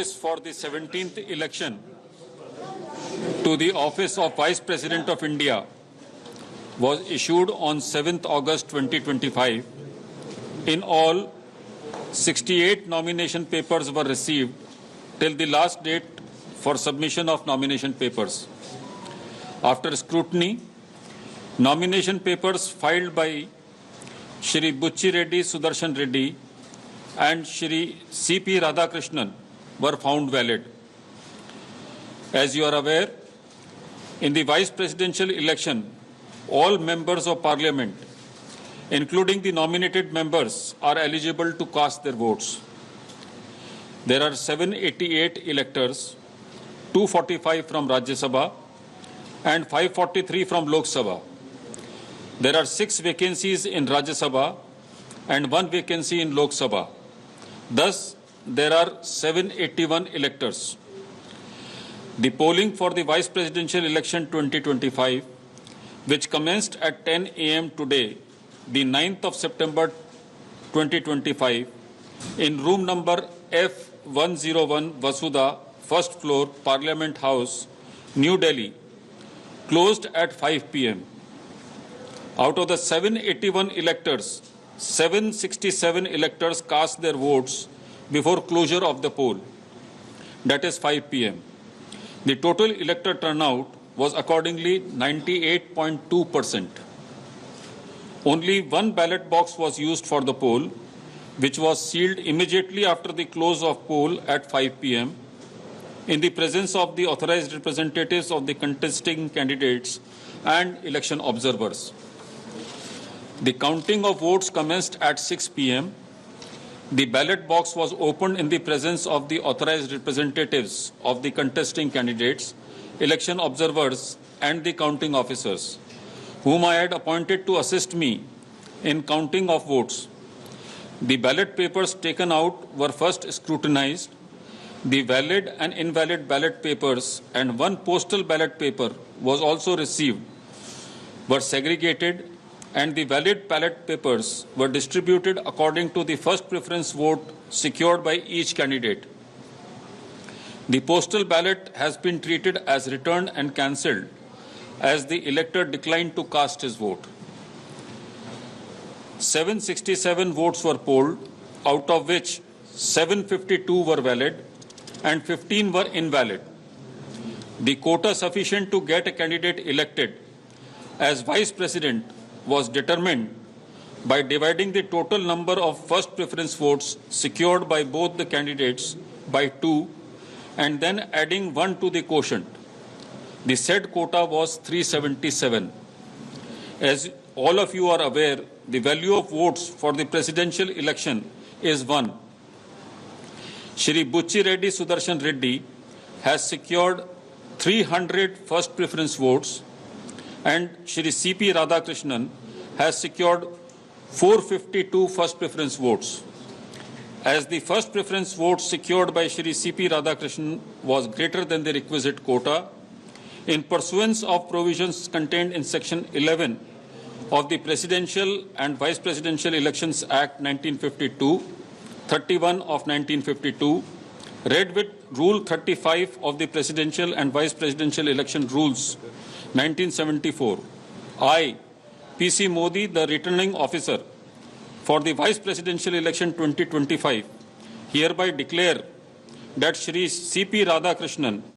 notice for the 17th election to the office of Vice President of India was issued on 7th August 2025. In all, 68 nomination papers were received till the last date for submission of nomination papers. After scrutiny, nomination papers filed by Shri Bucci Reddy Sudarshan Reddy and Shri C.P. Radhakrishnan were found valid. As you are aware, in the vice presidential election, all members of parliament, including the nominated members, are eligible to cast their votes. There are 788 electors, 245 from Rajya Sabha and 543 from Lok Sabha. There are 6 vacancies in Rajya Sabha and 1 vacancy in Lok Sabha. Thus, there are 781 electors. The polling for the Vice Presidential Election 2025, which commenced at 10 a.m. today, the 9th of September 2025, in room number F101 Vasudha, first floor, Parliament House, New Delhi, closed at 5 p.m. Out of the 781 electors, 767 electors cast their votes before closure of the poll, that is 5 p.m. The total elector turnout was accordingly 98.2%. Only one ballot box was used for the poll, which was sealed immediately after the close of poll at 5 p.m. in the presence of the authorized representatives of the contesting candidates and election observers. The counting of votes commenced at 6 p.m. The ballot box was opened in the presence of the authorized representatives of the contesting candidates, election observers, and the counting officers, whom I had appointed to assist me in counting of votes. The ballot papers taken out were first scrutinized. The valid and invalid ballot papers and one postal ballot paper was also received, were segregated, and the valid ballot papers were distributed according to the first preference vote secured by each candidate. The postal ballot has been treated as returned and cancelled, as the elector declined to cast his vote. 767 votes were polled, out of which 752 were valid and 15 were invalid. The quota sufficient to get a candidate elected as vice president was determined by dividing the total number of first preference votes secured by both the candidates by 2 and then adding 1 to the quotient. The said quota was 377. As all of you are aware, the value of votes for the presidential election is 1. Shri Bucci Reddy Sudarshan Reddy has secured 300 first preference votes and Shri C.P. Radhakrishnan has secured 452 first preference votes. As the first preference vote secured by Shri C.P. Radhakrishnan was greater than the requisite quota, in pursuance of provisions contained in Section 11 of the Presidential and Vice Presidential Elections Act 1952, 31 of 1952, read with Rule 35 of the Presidential and Vice Presidential Election Rules 1974, I, P.C. Modi, the returning officer for the Vice Presidential Election 2025, hereby declare that Shri C.P. Radhakrishnan